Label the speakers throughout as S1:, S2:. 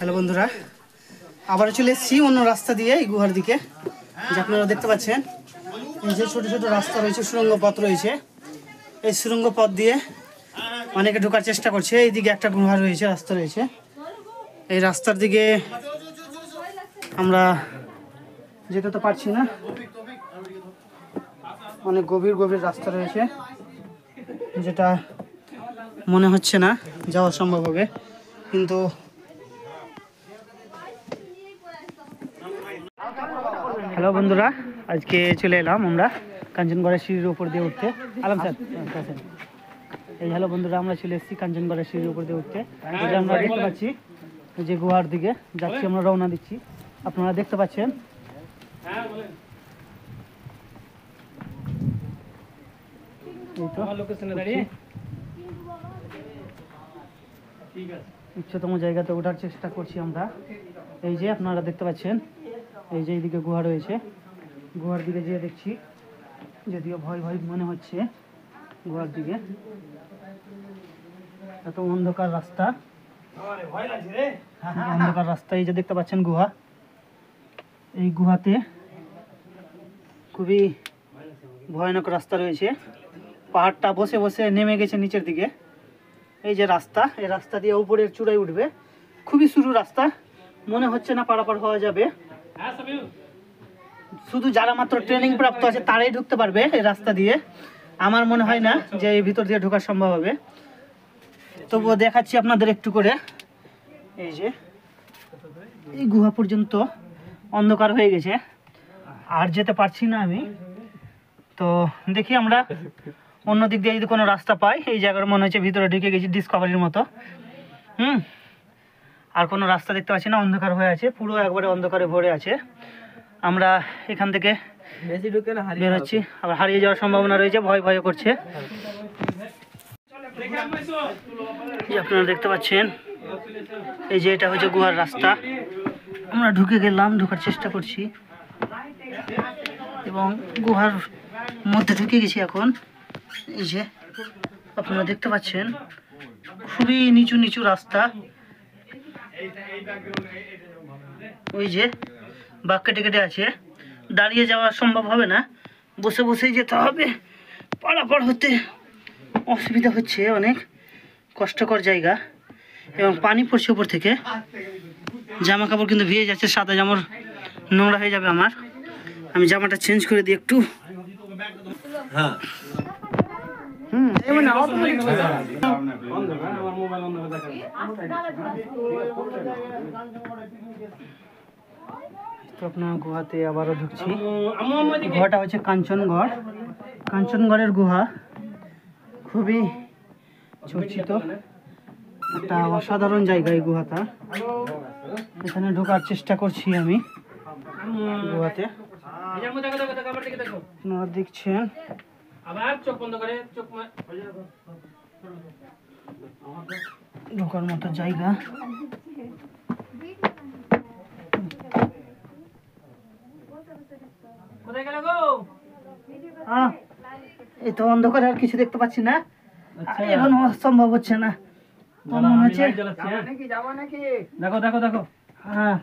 S1: Hello বন্ধুরা, আবার চলে এসেছি অন্য রাস্তা দিয়ে এই গুহার দিকে। যে আপনারা দেখতে পাচ্ছেন এই যে ছোট ছোট রাস্তা রয়েছে, সুড়ঙ্গ পথ রয়েছে। এই সুড়ঙ্গ পথ দিয়ে অনেকে ঢোকার চেষ্টা করছে। এইদিকে একটা গুহা রয়েছে, রাস্তা রয়েছে। এই রাস্তার দিকে আমরা যেতে তো পারছি না, অনেক গভীর গভীর রাস্তা রয়েছে, যেটা মনে হচ্ছে না যাওয়া সম্ভব হবে। কিন্তু হ্যালো বন্ধুরা, আজকে চলে এলাম আমরা কাঞ্চনগড়ের সিঁড়ির উপর দিয়ে উঠতে। আলাম স্যার, এই হ্যালো বন্ধুরা, আমরা চলে এসেছি কাঞ্চনগড়ের সিঁড়ির উপর দিয়ে উঠতে। এটা আমরা দেখতে পাচ্ছি যে গুহার দিকে যাচ্ছি, আমরা রওনা দিচ্ছি। আপনারা দেখতে পাচ্ছেন উচ্চতম জায়গাতে ওঠার চেষ্টা করছি আমরা। এই যে আপনারা দেখতে পাচ্ছেন, এই যে এইদিকে গুহা রয়েছে। গুহার দিকে যেয়ে দেখছি, যদিও ভয় ভয় মনে হচ্ছে গুহার দিকে, এত অন্ধকার রাস্তা, অন্ধকার রাস্তা। এই যে দেখতে পাচ্ছেন গুহা, এই গুহাতে খুবই ভয়ানক রাস্তা রয়েছে। পাহাড়টা বসে বসে নেমে গেছে নিচের দিকে। এই যে রাস্তা, এই রাস্তা দিয়ে উপরের চূড়ায় উঠবে। খুবই সরু রাস্তা, মনে হচ্ছে না পারাপার হওয়া যাবে। শুধু যারা মাত্র ট্রেনিং প্রাপ্ত আছে তারাই ঢুকতে পারবে এই রাস্তা দিয়ে। আমার মনে হয় না যে এই ভিতর দিয়ে ঢোকা সম্ভব হবে। তবুও দেখাচ্ছি আপনাদের একটু করে। এই যে এই গুহা পর্যন্ত অন্ধকার হয়ে গেছে, আর যেতে পারছি না আমি। তো দেখি আমরা অন্য দিক দিয়ে যদি কোনো রাস্তা পাই। এই জায়গার মনে হচ্ছে ভিতরে ঢুকে গেছি ডিসকভারির মতো। আর কোনো রাস্তা দেখতে পাচ্ছি না, অন্ধকার হয়ে আছে, পুরো একবারে অন্ধকারে ভরে আছে। আমরা এখান থেকে বের হচ্ছি, আবার হারিয়ে যাওয়ার সম্ভাবনা রয়েছে, ভয় ভয় করছে। আপনারা দেখতে পাচ্ছেন এই যে এটা হচ্ছে গুহার রাস্তা। আমরা ঢুকে গেলাম, ঢোকার চেষ্টা করছি এবং গুহার মধ্যে ঢুকে গেছি এখন। এই যে আপনারা দেখতে পাচ্ছেন খুবই নিচু নিচু রাস্তা। ওই যে বাঁক কেটে কেটে আছে, দাঁড়িয়ে যাওয়া সম্ভব হবে না, বসে বসেই যেতে হবে। পারাপার হতে অসুবিধা হচ্ছে, অনেক কষ্টকর জায়গা এবং পানি পড়ছে উপর থেকে। জামা কাপড় কিন্তু ভিজে যাচ্ছে, সাদা জামা নোংরা হয়ে যাবে আমার। আমি জামাটা চেঞ্জ করে দিই একটু। তো আপনার গুহাতে আবারও ঢুকছি। গুহাটা হচ্ছে কাঞ্চনগড়। কাঞ্চনগড়ের গুহা খুবই চর্চিত, একটা অসাধারণ জায়গা এই গুহাটা। এখানে ঢোকার চেষ্টা করছি আমি গুহাতে। আপনারা দেখছেন ঢোকার মতো জায়গা। এই তো অন্ধকারে আর কিছু দেখতে পাচ্ছি না, এখন সম্ভব হচ্ছে না। মনে হচ্ছে দেখো দেখো দেখো, হ্যাঁ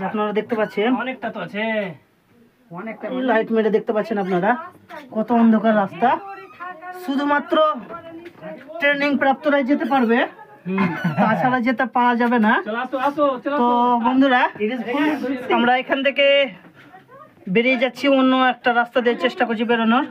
S1: আপনারা দেখতে পাচ্ছেন অনেকটা তো আছে, অনেকটা লাইট মেরে দেখতে পাচ্ছেন আপনারা কত অন্ধকার রাস্তা। শুধুমাত্র ট্রেনিং প্রাপ্তরাই যেতে পারবে, তাছাড়া যেতে পারা যাবে না। তো বন্ধুরা, আমরা এখান থেকে বেরিয়ে যাচ্ছি, অন্য একটা রাস্তা দিয়ে চেষ্টা করছি বেরোনোর।